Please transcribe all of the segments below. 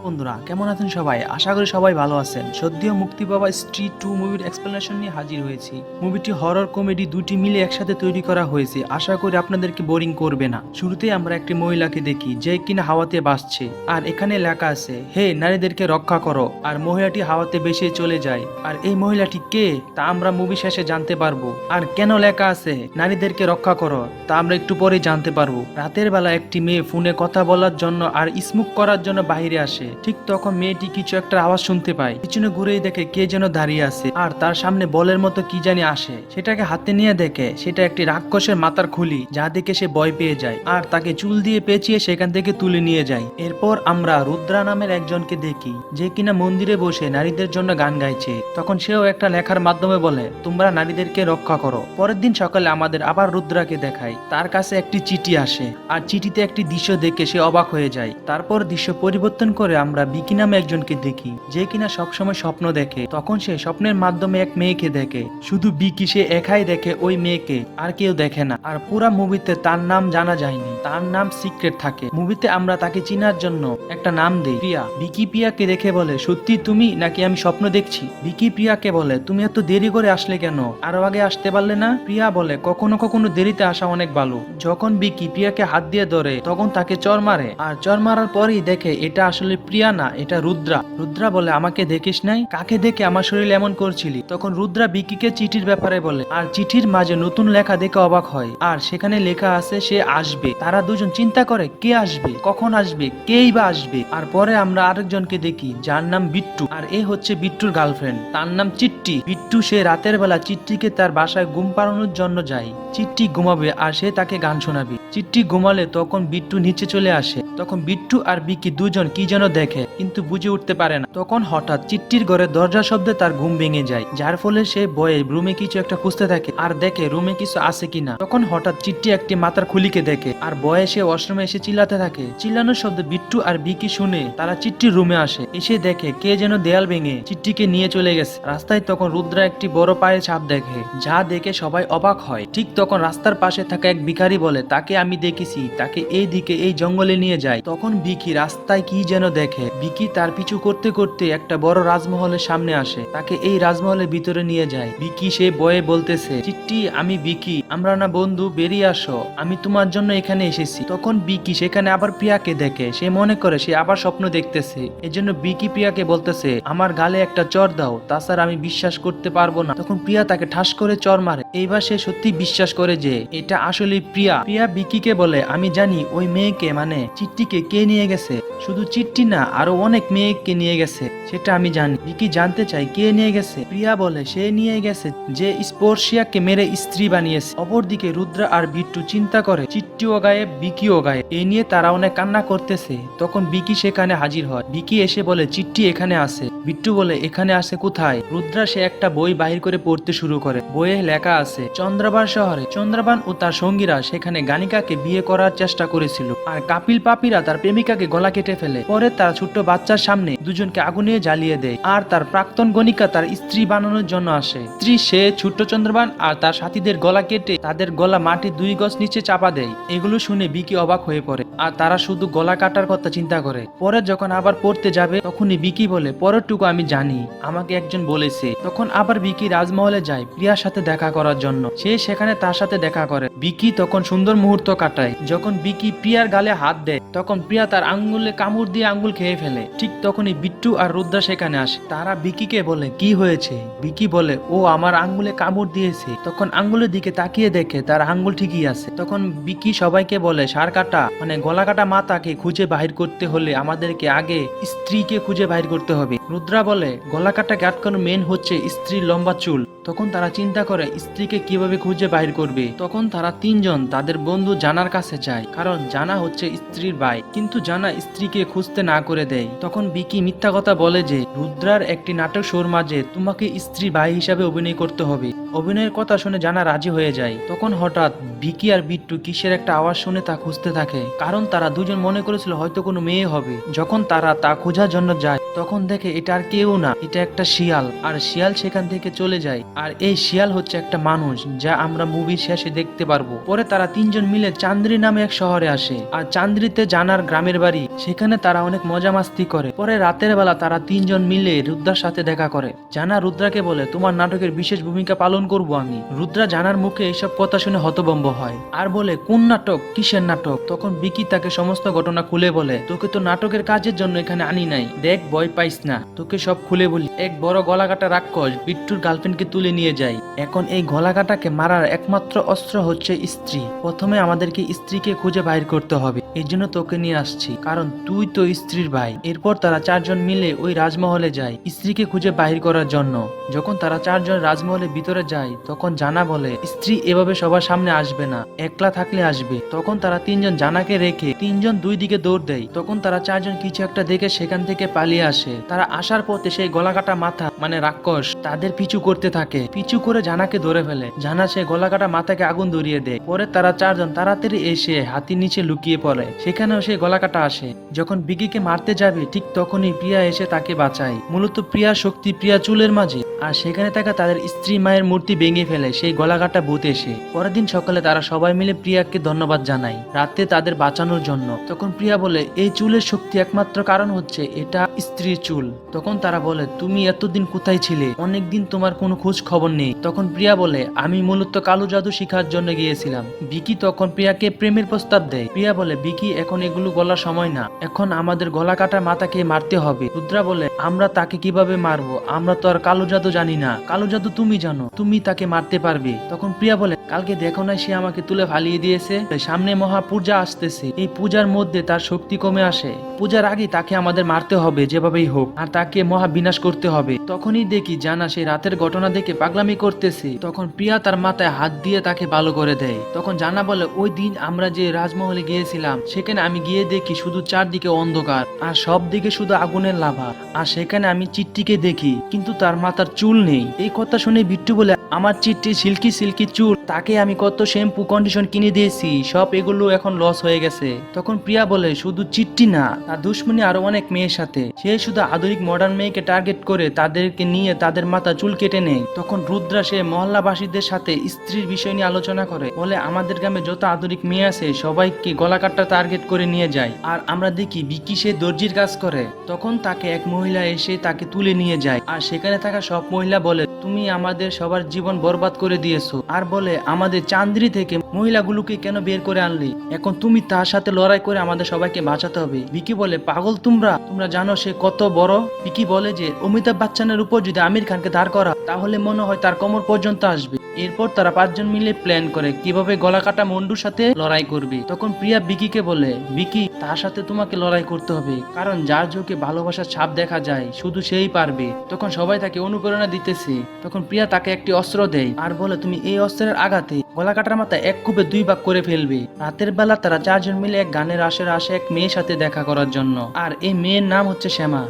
বন্ধুরা কেমন আছেন সবাই? আশা করি সবাই ভালো আছেন। সদ্য মুক্তি পাওয়া স্ত্রী 2 মুভির এক্সপ্লেনেশন নিয়ে হাজির হয়েছি। মুভিটি হরর কমেডি দুটি মিলে একসাথে তৈরি করা হয়েছে। আশা করি আপনাদেরকে বোরিং করবে না। শুরুতেই আমরা একটি মহিলাকে দেখি যে কিনা হাওয়াতে ভাসছে, আর এখানে লেখা আছে হে নারীদেরকে রক্ষা করো। আর মহিলাটি হাওয়াতে ভেসে চলে যায়। আর এই মহিলাটি কে তা আমরা মুভি শেষে জানতে পারবো। আর কেন লেখা আছে নারীদেরকে রক্ষা করো তা আমরা একটু পরে জানতে পারবো। রাতের বেলা একটি মেয়ে ফোনে কথা বলার জন্য আর স্মোক করার জন্য বাইরে আসে। ঠিক তখন মেয়েটি কিছু একটা আওয়াজ শুনতে পায়। পিছনে ঘুরেই দেখে কে যেন দাঁড়িয়ে আছে, আর তার সামনে বলের মতো কি জানি আসে। সেটাকে হাতে নিয়ে দেখে সেটা একটি রাক্ষসের মাথার খুলি, যা দেখে সে ভয় পেয়ে যায় আর তাকে চুল দিয়ে পেঁচিয়ে সেখান থেকে তুলে নিয়ে যায়। এরপর আমরা রুদ্রা নামের একজনকে দেখি যে কিনা মন্দিরে বসে নারীদের জন্য গান গাইছে। তখন সেও একটা লেখার মাধ্যমে বলে তোমরা নারীদেরকে রক্ষা করো। পরের দিন সকালে আমাদের আবার রুদ্রাকে দেখায়। তার কাছে একটি চিঠি আসে, আর চিঠিতে একটি দৃশ্য দেখে সে অবাক হয়ে যায়। তারপর দৃশ্য পরিবর্তন করে আমরা বিকি নামে একজনকে দেখি যে কিনা সবসময় স্বপ্ন দেখে। তখন সে স্বপ্নের মাধ্যমে এক মেয়েকে দেখে। শুধু বিকি সে একাই দেখে ওই মেয়েকে, আর কেউ দেখে না। আর পুরা মুভিতে তার নাম জানা যায়নি, তার নাম সিক্রেট থাকে। মুভিতে আমরা তাকে চিনার জন্য একটা নাম দেই প্রিয়া। বিকি প্রিয়াকে দেখে বলে সত্যি তুমি নাকি আমি স্বপ্ন দেখছি? বিকি প্রিয়াকে বলে তুমি এত দেরি করে আসলে কেন, আরো আগে আসতে পারলে না? প্রিয়া বলে কখনো কখনো দেরিতে আসা অনেক ভালো। যখন বিকি প্রিয়াকে হাত দিয়ে ধরে তখন তাকে চর মারে, আর চর মারার পরেই দেখে এটা আসলে প্রিয়া না, এটা রুদ্রা। রুদ্রা বলে আমাকে দেখিস নাই? কাকে দেখে আমার শরীর এমন করছিলি? তখন রুদ্রা বিকিকে চিঠির ব্যাপারে বলে, আর চিঠির মাঝে নতুন লেখা দেখে অবাক হয়। আর সেখানে লেখা আছে সে আসবে। তারা দুজন চিন্তা করে কে আসবে, কখন আসবে, কেই বা আসবে। আর পরে আমরা আরেকজনকে দেখি যার নাম বিট্টু, আর এ হচ্ছে বিট্টুর গার্লফ্রেন্ড, তার নাম চিট্টি। বিট্টু সে রাতের বেলা চিট্টিকে তার বাসায় ঘুম পাড়ানোর জন্য যায়। চিট্টি ঘুমাবে আর সে তাকে গান শোনাবে। চিট্টি ঘুমালে তখন বিট্টু নিচে চলে আসে। তখন বিট্টু আর বিকি দুজন কি যেন দেখে কিন্তু বুঝে উঠতে পারে না। তখন হঠাৎ চিট্টির ঘরে দরজা শব্দে তার ঘুম ভেঙে যায়, যার ফলে সে ভয়ে রুমে কিছু একটা খুঁজতে থাকে আর দেখে রুমে কিছু আছে কিনা। তখন হঠাৎ চিট্টি একটি মাথার খুলিকে দেখে, আর ভয়ে সে ওয়াশরুমে এসে চিল্লাতে থাকে। চিল্লানোর শব্দ বিট্টু আর বিকি শুনে তারা চিট্টির রুমে আসে। এসে দেখে কে যেন দেয়াল ভেঙে চিট্টিকে নিয়ে চলে গেছে। রাস্তায় তখন রুদ্রা একটি বড় পায়ের ছাপ দেখে, যা দেখে সবাই অবাক হয়। ঠিক তখন রাস্তার পাশে থাকা এক ভিখারি বলে তাকে আমি দেখেছি, তাকে এই দিকে এই জঙ্গলে নিয়ে যায়। তখন বিকি রাস্তায় কি যেন দেখে। বিকি তার পিছু করতে করতে একটা বড় রাজমহলের সামনে আসে, তাকে এই রাজমহলের ভিতরে নিয়ে যায়। বিকি সে বয়ে বলতেছে চিট্টি আমি বিকি, আমরা না বন্ধু, বেরিয়ে আসো, আমি তোমার জন্য এখানে এসেছি। তখন বিকি সেখানে আবার প্রিয়াকে দেখে। সে মনে করে সে আবার স্বপ্ন দেখতেছে। এজন্য বিকি প্রিয়াকে বলতেছে আমার গালে একটা চর দাও, তাছাড়া আমি বিশ্বাস করতে পারবো না। তখন প্রিয়া তাকে ঠাস করে চর মারে। এইবার সে সত্যি বিশ্বাস করে যে এটা আসলে প্রিয়া। প্রিয়া বিকিকে বলে আমি জানি ওই মেয়েকে মানে চিট্টিকে কে নিয়ে গেছে। শুধু চিট্টি না, আরো অনেক মেয়েকে নিয়ে গেছে, সেটা আমি জানি। বিকি জানতে চাই কে নিয়ে গেছে। প্রিয়া বলে সে নিয়ে গেছে যে স্পর্শিয়াকে মেরে স্ত্রী বানিয়েছে। অপরদিকে রুদ্রা আর বিট্টু চিন্তা করে চিট্টিও গায়ে বিকিও গায়ে, এই নিয়ে তারা অনেক কান্না করতেছে। তখন বিকি সেখানে হাজির হয়। বিকি এসে বলে চিট্টি এখানে আছে। বিট্টু বলে এখানে আছে কোথায়? রুদ্রা সে একটা বই বাহির করে পড়তে শুরু করে। বইয়ে লেখা আছে চন্দ্রবান শহরে চন্দ্রবান ও তার সঙ্গীরা সেখানে গানিকাকে বিয়ে করার চেষ্টা করেছিল, আর কাপিল পাপিরা তার প্রেমিকাকে গলা কেটে ফেলে। পরে তার ছোট্ট বাচ্চার সামনে দুজনকে আগুনে জ্বালিয়ে দেয়, আর তার প্রাক্তন গণিকা তার স্ত্রী বানানোর জন্য আসে। স্ত্রী সে ছোট্ট চন্দ্রবান আর তার সাথীদের গলা কেটে তাদের গলা মাটি 2 গজ নিচে চাপা দেয়। এগুলো শুনে বিকি অবাক হয়ে পড়ে, আর তারা শুধু গলা কাটার কথা চিন্তা করে। পরে যখন আবার পড়তে যাবে তখনই বিকি বলে পরেরটুকু আমি জানি, আমাকে একজন বলেছে। তখন আবার বিকি রাজমহলে যায় প্রিয়ার সাথে দেখা করার জন্য। সে সেখানে তার সাথে দেখা করে। বিকি তখন সুন্দর মুহূর্ত কাটায়। যখন বিকি প্রিয়ার গালে হাত দেয় তখন প্রিয়া তার আঙ্গুলে কামড় দিয়ে আঙ্গুল খেয়ে ফেলে। ঠিক তখনই বিট্টু আর রুদ্রা সেখানে আসে। তারা বিকিকে বলে কি হয়েছে? বিকি বলে ও আমার আঙ্গুলে কামড় দিয়েছে। তখন আঙ্গুলের দিকে তাকিয়ে দেখে তার আঙ্গুল ঠিকই আছে। তখন বিকি সবাইকে বলে সার কাটা মানে গলা কাটা মাতাকে খুঁজে বাহির করতে হলে আমাদেরকে আগে স্ত্রীকে খুঁজে বাহির করতে হবে। রুদ্রা বলে গলা কাটাকে আটকানোর মেন হচ্ছে স্ত্রীর লম্বা চুল। তখন তারা চিন্তা করে স্ত্রীকে কিভাবে খুঁজে বাহির করবে। তখন তারা তিনজন তাদের বন্ধু জানার কাছে যায়, কারণ জানা হচ্ছে স্ত্রীর ভাই। কিন্তু জানা স্ত্রীকে খুঁজতে না করে দেয়। তখন বিকি মিথ্যা কথা বলে যে রুদ্রার একটি নাটক শোর মাঝে তোমাকে স্ত্রী ভাই হিসাবে অভিনয় করতে হবে। অভিনয়ের কথা শুনে জানা রাজি হয়ে যায়। তখন হঠাৎ ভিকি আর বিট্টু কিসের একটা আওয়াজ শুনে তা খুঁজতে থাকে, কারণ তারা দুজন মনে করেছিল হয়তো কোনো মেয়ে হবে। যখন তারা তা খোঁজার জন্য যায় তখন দেখে এটা আর কেউ না, এটা একটা শিয়াল। আর শিয়াল সেখান থেকে চলে যায়। আর এই শিয়াল হচ্ছে একটা মানুষ, যা আমরা মুভির শেষে দেখতে পারবো। পরে তারা তিনজন মিলে চান্দ্রি নামে এক শহরে আসে। আর চান্দ্রিতে জানার গ্রামের বাড়ি, সেখানে তারা অনেক মজা মাস্তি করে। পরে রাতের বেলা তারা তিনজন মিলে রুদ্রার সাথে দেখা করে। জানা রুদ্রাকে বলে, তোমার নাটকের বিশেষ ভূমিকা পালন করব আমি। রুদ্রা জানার মুখে এসব কথা শুনে হতভম্ব হয় আর বলে, কোন নাটক, কিসের নাটক? তখন বিকি তাকে সমস্ত ঘটনা খুলে বলে, তোকে তো নাটকের কাজের জন্য এখানে আনি নাই, দেখ ভয় পাইস না, তোকে সব খুলে বলি। এক বড় গলাকাটা রাক্ষস বিট্টুর গার্লফ্রেন্ডকে তুলে নিয়ে যায়। এখন এই গলাকাটাকে মারার একমাত্র অস্ত্র হচ্ছে স্ত্রী। প্রথমে আমাদেরকে স্ত্রীকে খুঁজে বাইর করতে হবে, এই জন্য তোকে নিয়ে আসছি, কারণ তুই তো স্ত্রীর ভাই। এরপর তারা চারজন মিলে ওই রাজমহলে যায় স্ত্রীকে খুঁজে বাহির করার জন্য। যখন তারা চারজন রাজমহলের ভিতরে যায় তখন জানা বলে, স্ত্রী এভাবে সবার সামনে আসবে না, একলা থাকলে আসবে। তখন তারা তিনজন জানাকে রেখে তিনজন দুই দিকে দৌড় দেয়। তখন তারা চারজন কিছু একটা দেখে সেখান থেকে পালিয়ে আসে। তারা আসার পথে সেই গলাকাটা মাথা মানে রাক্ষস তাদের পিছু করতে থাকে, পিছু করে জানাকে ধরে ফেলে। জানা সে গলাকাটা মাথাকে আগুন ধরিয়ে দেয়। পরে তারা চারজন তাড়াতাড়ি এসে হাতির নিচে লুকিয়ে পড়ে, সেখানেও সেই গলাকাটা আসে। যখন বিকিকে মারতে যাবে ঠিক তখনই প্রিয়া এসে তাকে বাঁচায়। মূলত প্রিয়া শক্তি প্রিয়া চুলের মাঝে, আর সেখানে থাকা তাদের স্ত্রী মায়ের মূর্তি ভেঙে ফেলে সেই গলাকাটা ভূত এসে। পরের দিন সকালে তারা সবাই মিলে প্রিয়াকে ধন্যবাদ জানায় রাতে তাদের বাঁচানোর জন্য। তখন প্রিয়া বলে, এই চুলের শক্তি একমাত্র কারণ হচ্ছে এটা স্ত্রীর চুল। তখন তারা বলে, তুমি এতদিন কোথায় ছিলে, অনেকদিন তোমার কোনো খোঁজ খবর নেই। তখন প্রিয়া বলে, আমি মূলত কালো জাদু শিখার জন্য গিয়েছিলাম। বিকি তখন প্রিয়াকে প্রেমের প্রস্তাব দেয়। প্রিয়া বলে, বিকি এখন এগুলো গলার সময় না, এখন আমাদের গলা কাটা মাতাকে মারতে হবে। রুদ্রা বলে, আমরা তাকে কিভাবে মারবো, আমরা তো আর কালো জাদু জানি না, কালো জাদু তুমি জানো, তুমি তাকে মারতে পারবে। তখন প্রিয়া বলে, কালকে দেখো না সে আমাকে তুলে ফালিয়ে দিয়েছে, সামনে মহা পূজা আসতেছে, এই পূজার মধ্যে তার শক্তি কমে আসে, পূজার আগে তাকে আমাদের মারতে হবে যেভাবেই হোক, আর তাকে মহা বিনাশ করতে হবে। তখনই দেখি জানা সেই রাতের ঘটনা দেখে পাগলামি করতেছে। তখন প্রিয়া তার মাথায় হাত দিয়ে তাকে ভালো করে দেয়। তখন জানা বলে, ওই দিন আমরা যে রাজমহলে গিয়েছিলাম সেখানে আমি গিয়ে দেখি শুধু চারদিকে অন্ধকার আর সব দিকে শুধু আগুনের লাভা, আর সেখানে আমি চিট্টিকে দেখি কিন্তু তার মাথার চুল নেই। এই কথা শুনে বিট্টু বলে, আমার চিট্টি সিল্কি সিল্কি চুল, তাকে আমি কত শ্যাম্পু কন্ডিশন কিনে দিয়েছি, সব এগুলো এখন লস হয়ে গেছে। তখন প্রিয়া বলে, শুধু চিট্টি না, তার দুশ্মনী আরো অনেক মেয়ের সাথে, সে শুধু আধুনিক মডার্ন মেয়েকে টার্গেট করে তাদেরকে নিয়ে তাদের মাথা চুল কেটে নেয়। তখন রুদ্রা সে মহল্লাবাসীদের সাথে স্ত্রীর বিষয় নিয়ে আলোচনা করে, বলে আমাদের গ্রামে যত আধুনিক মেয়ে আছে সবাইকে গলাকাটটা টার্গেট করে নিয়ে যায়। আর আমরা দেখি বিকি সে দর্জির কাজ করে। তখন তাকে এক মহিলা এসে তাকে তুলে নিয়ে যায়। আর সেখানে থাকা সব মহিলা বলে, তুমি আমাদের সবার জীবন বরবাদ করে দিয়েছো। আর বলে, আমাদের চান্দ্রি থেকে মহিলাগুলোকে কেন বের করে আনলি, এখন তুমি তার সাথে লড়াই করে আমাদের সবাইকে বাঁচাতে হবে। বিকি বলে, পাগল তোমরা জানো সে কত বড়? বিকি বলে যে অমিতাভ বচ্চনের উপর যদি আমির খানকে দাঁড় করা তাহলে মনে হয় তার কোমর পর্যন্ত আসবে। এরপর তারা পাঁচজন মিলে প্ল্যান করে কিভাবে গলাকাটা মন্ডুর সাথে লড়াই করবে। তখন প্রিয়া বিকিকে বলে, বিকি তার সাথে তোমাকে লড়াই করতে হবে, কারণ যার চোখে ভালোবাসার ছাপ দেখা যায় শুধু সেই পারবে। তখন সবাই তাকে অনুপ্রেরণা দিতেছে। তখন প্রিয়া তাকে একটি অস্ত্র দেয় আর বলে, তুমি এই অস্ত্রের আঘাতে গলাকাটার মাথা এক কুপে দুই ভাগ করে ফেলবে। রাতের বেলা তারা চারজন মিলে এক গানের আসরে আসে এক মেয়ের সাথে দেখা করার জন্য, আর এই মেয়ের নাম হচ্ছে শ্যামা।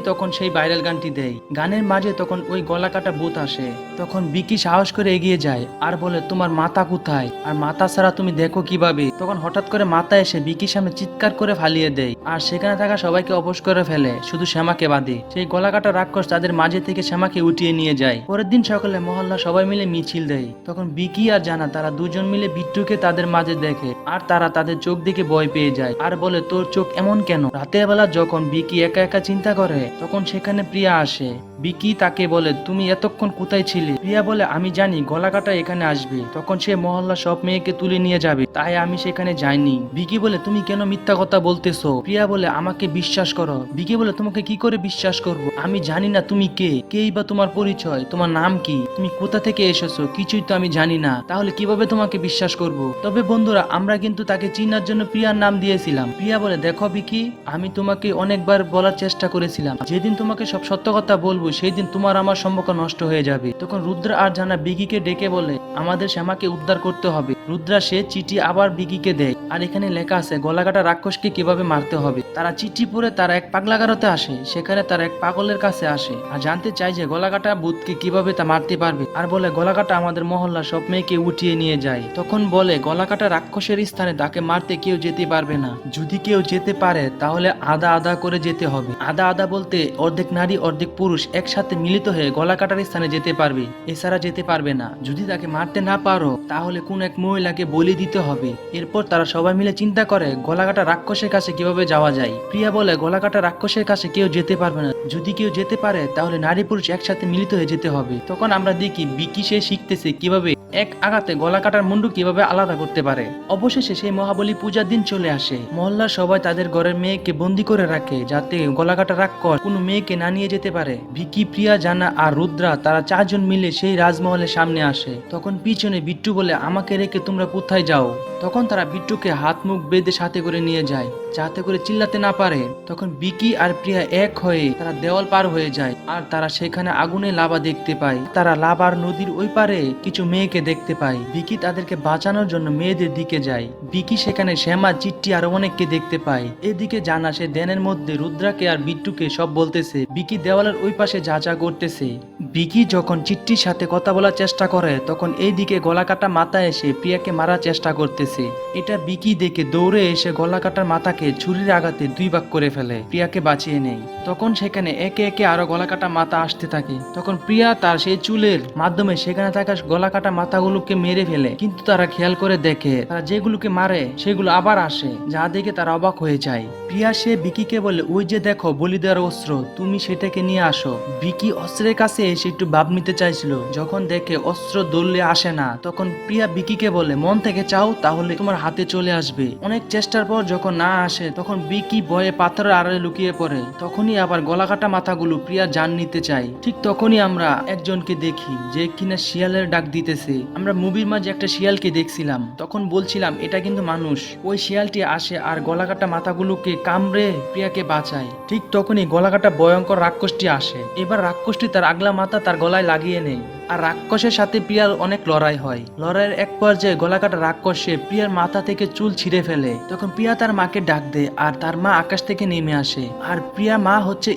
তখন সেই ভাইরাল গানটি দেয়। গানের মাঝে তখন ওই গলাকাটা ভূত আসে। তখন বিকি সাহস করে এগিয়ে যায় আর বলে, তোমার মাথা কোথায়, আর মাথা ছাড়া তুমি দেখো কিভাবে? তখন হঠাৎ করে মাথা এসে বিকির সামনে চিৎকার করে ফালিয়ে দেয়, আর সেখানে থাকা সবাইকে অবশ করে ফেলে, শুধু শ্যামাকে বাদে। সেই গলাকাটা রাক্ষস তাদের মাঝে থেকে শ্যামাকে উঠিয়ে নিয়ে যায়। পরের দিন সকালে মহল্লা সবাই মিলে মিছিল দেয়। তখন বিকি আর জানা তারা দুজন মিলে বিট্টুকে তাদের মাঝে দেখে, আর তারা তাদের চোখ দিকে ভয় পেয়ে যায় আর বলে, তোর চোখ এমন কেন? রাতের বেলা যখন বিকি একা একা চিন্তা করে তখন সেখানে প্রিয়া আসে। বিকি তাকে বলে, তুমি এতক্ষণ কোথায় ছিলে? প্রিয়া বলে, আমি জানি গলাকাটা এখানে আসবে, তখন সে মহল্লা সব মেয়েকে তুলে নিয়ে যাবে, তাই আমি সেখানে যাইনি। বিকি বলে, তুমি কেন মিথ্যা কথা বলতেছো? প্রিয়া বলে, আমাকে বিশ্বাস করো। বিকি বলে, তোমাকে কি করে বিশ্বাস করব? আমি জানি না তুমি কেই বা তোমার পরিচয়, তোমার নাম কি, তুমি কোথা থেকে এসেছো, কিছুই তো আমি জানি না, তাহলে কিভাবে তোমাকে বিশ্বাস করব? তবে বন্ধুরা, আমরা কিন্তু তাকে চিনার জন্য প্রিয়ার নাম দিয়েছিলাম। প্রিয়া বলে, দেখো বিকি, আমি তোমাকে অনেকবার বলার চেষ্টা করেছিলাম, যেদিন তোমাকে সব সত্য কথা বলবো সেই দিন তোমার আমার সম্পর্ক নষ্ট হয়ে যাবে। তখন রুদ্র আর জানা বিকিকে ডেকে বলে, আমাদের শ্যামাকে উদ্ধার করতে হবে, রুদ্রা সে চিঠি আবার বিকিকে দেয়, আর এখানে লেখা আছে গলাকাটা রাক্ষসকে কিভাবে মারতে হবে। তারা চিঠি পড়ে তারা এক পাগলাগারতে আসে, সেখানে তারা এক পাগলের কাছে আসে আর জানতে চায় যে গলাকাটা ভূতকে কিভাবে তা মারতে পারবে, আর বলে গলাকাটা আমাদের মহল্লার সব মেয়েকে উঠিয়ে নিয়ে যায়। তখন বলে গলাকাটা রাক্ষসের স্থানে তাকে মারতে কেউ যেতে পারবে না, যদি কেউ যেতে পারে তাহলে আধা আধা করে যেতে হবে। আধা আধা বলতে অর্ধেক নারী অর্ধেক পুরুষ একসাথে মিলিত হয়ে গলাকাটার স্থানে যেতে পারবে, এছাড়া যেতে পারবে না। যদি তাকে মারতে না পারো তাহলে কোন এক মহিলাকে বলি দিতে হবে। এরপর তারা সবাই মিলে চিন্তা করে গলাকাটা রাক্ষসের কাছে কিভাবে যাওয়া যায়। প্রিয়া বলে গলাকাটা রাক্ষসের কাছে কেউ যেতে পারবে না, যদি কেউ যেতে পারে তাহলে নারী পুরুষ একসাথে মিলিত হয়ে যেতে হবে। তখন আমরা দেখি বিকি সে শিখতেছে কিভাবে এক আঘাতে গলাকাটার মুন্ডু কিভাবে আলাদা করতে পারে। অবশেষে সেই মহাবলী পূজার দিন চলে আসে। মহল্লার সবাই তাদের ঘরের মেয়েকে বন্দি করে রাখে যাতে গলাকাটা রাক্ষস কোনো মেয়েকে না নিয়ে যেতে পারে। ভিকি, প্রিয়া, জানা আর রুদ্রা তারা চারজন মিলে সেই রাজমহলের সামনে আসে। তখন পিছনে বিট্টু বলে আমাকে রেখে তোমরা কোথায় যাও। তখন তারা বিট্টুকে হাত মুখ বেঁধে সাথে করে নিয়ে যায় যাতে করে চিল্লাতে না পারে। তখন বিকি আর প্রিয়া এক হয়ে তারা দেওয়াল পার হয়ে যায় আর তারা সেখানে আগুনে লাভা দেখতে পায়। তারা লাভার নদীর ওই পারে কিছু মেয়েকে দেখতে পায়। বিকি তাদেরকে বাঁচানোর জন্য মেয়েদের দিকে যায়। বিকি সেখানে শ্যামা, চিট্টি আর অনেককে দেখতে পায়। এদিকে জানা সে ধ্যানের মধ্যে রুদ্রাকে আর বিট্টুকে সব বলতেছে। বিকি দেওয়ালের ওই পাশে যা যা করতেছে। বিকি যখন চিট্টির সাথে কথা বলার চেষ্টা করে তখন এইদিকে গলাকাটা মাথা এসে প্রিয়াকে মারার চেষ্টা করতেছে। এটা বিকি দেখে দৌড়ে এসে গলাকাটার মাথাকে ছুরির আঘাতে দুই ভাগ করে ফেলে, প্রিয়াকে বাঁচিয়ে নেয়। তখন সেখানে একে একে আরো গলাকাটা মাথা আসতে থাকে। তখন প্রিয়া তার সেই চুলের মাধ্যমে সেখানে থাকা গলাকাটা মাথাগুলোকে মেরে ফেলে, কিন্তু তারা খেয়াল করে দেখে তারা যেগুলোকে মারে সেগুলো আবার আসে, যা দেখে তারা অবাক হয়ে যায়। প্রিয়া সে বিকিকে বলে ওই যে দেখো বলি দেওয়ার অস্ত্র, তুমি সেটাকে নিয়ে আসো। বিকি অস্ত্রের কাছে এসে একটু ভাব নিতে চাইছিল, যখন দেখে অস্ত্র দৌড়লে আসে না তখন প্রিয়া বিকিকে বলে মন থেকে চাও তাহলে তোমার হাতে চলে আসবে। অনেক চেষ্টার পর যখন না আসে তখন বিকি ভয়ে পাথরের আড়ালে লুকিয়ে পড়ে। তখনই আবার গলাকাটা মাথাগুলো প্রিয়া জান নিতে চায়। ঠিক তখনই আমরা একজনকে দেখি যে কিনা শিয়ালের ডাক দিতেছে। আমরা মুভির মাঝে একটা শিয়ালকে দেখছিলাম, তখন বলছিলাম এটা কিন্তু মানুষ। ওই শিয়ালটি আসে আর গলাকাটা মাথাগুলোকে কামড়ে প্রিয়াকে বাঁচায়। ঠিক তখনই গলাকাটা ভয়ঙ্কর রাক্ষসটি আসে। এবার রাক্ষসটি তার আগলা মাথা তার গলায় লাগিয়ে নেয় আর রাক্ষসের সাথে প্রিয়ার অনেক লড়াই হয়। লড়াইয়ের এক পর্যায়ে গলাকাটা রাক্ষসে প্রিয়ার মাথা থেকে চুল ছিঁড়ে ফেলে। তখন প্রিয়া তার মাকে ডাক দেয় আর তার মা আকাশ থেকে নেমে আসে। আর প্রিয়া মা হচ্ছে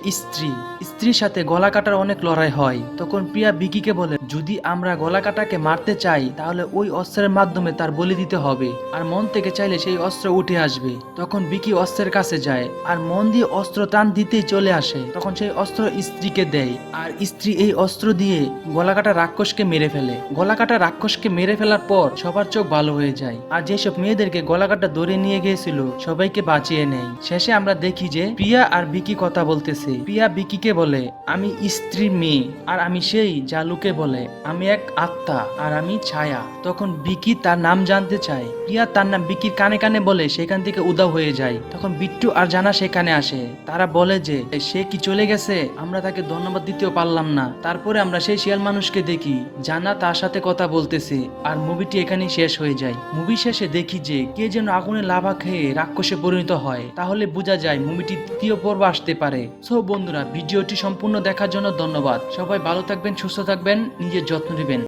স্ত্রীর সাথে গলাকাটার অনেক লড়াই হয়। তখন প্রিয়া বিকিকে বলে যদি আমরা গলাকাটাকে মারতে চাই তাহলে ওই অস্ত্রের মাধ্যমে তার বলি দিতে হবে, আর মন থেকে চাইলে সেই অস্ত্র উঠে আসবে। তখন বিকি অস্ত্রের কাছে যায় আর মন দিয়ে অস্ত্র টান দিতেই চলে আসে। তখন সেই অস্ত্র স্ত্রীকে দেয় আর স্ত্রী এই অস্ত্র দিয়ে গলাকাটা রাক্ষসকে মেরে ফেলে। গলাকাটা রাক্ষসকে মেরে ফেলার পর সবার চোখ ভালো হয়ে যায় আর যেসব মেয়েদেরকে গলাকাটা ধরে নিয়ে গিয়েছিল সবাইকে বাঁচিয়ে নেয়। শেষে আমরা দেখি যে প্রিয়া আর বিকি কথা বলতেছে। প্রিয়া বিকিকে বলে আমি স্ত্রীর মেয়ে আর আমি সেই যা লোকে বলে আমি এক আত্মা আর আমি ছায়া। তখন বিকি তার নাম জানতে চায়। প্রিয়া তার নাম বিকির কানে কানে বলে সেখান থেকে উধাও হয়ে যায়। তখন বিট্টু আর জানা সেখানে আসে। তারা বলে যে সে কি চলে গেছে, আমরা তাকে ধন্যবাদ দিতেও পারলাম না। তারপরে আমরা সেই শিয়াল মানুষকে দেখি, জানা তার সাথে কথা বলতেছে আর মুভিটি এখানেই শেষ হয়ে যায়। মুভি শেষে দেখি যে কে যেন আগুনে লাভা খেয়ে রাক্ষসে পরিণত হয়, তাহলে বোঝা যায় মুভিটি তৃতীয় পর্ব আসতে পারে। সো বন্ধুরা, ভিডিওটি সম্পূর্ণ দেখার জন্য ধন্যবাদ। সবাই ভালো থাকবেন, সুস্থ থাকবেন, নিজের যত্ন নেবেন।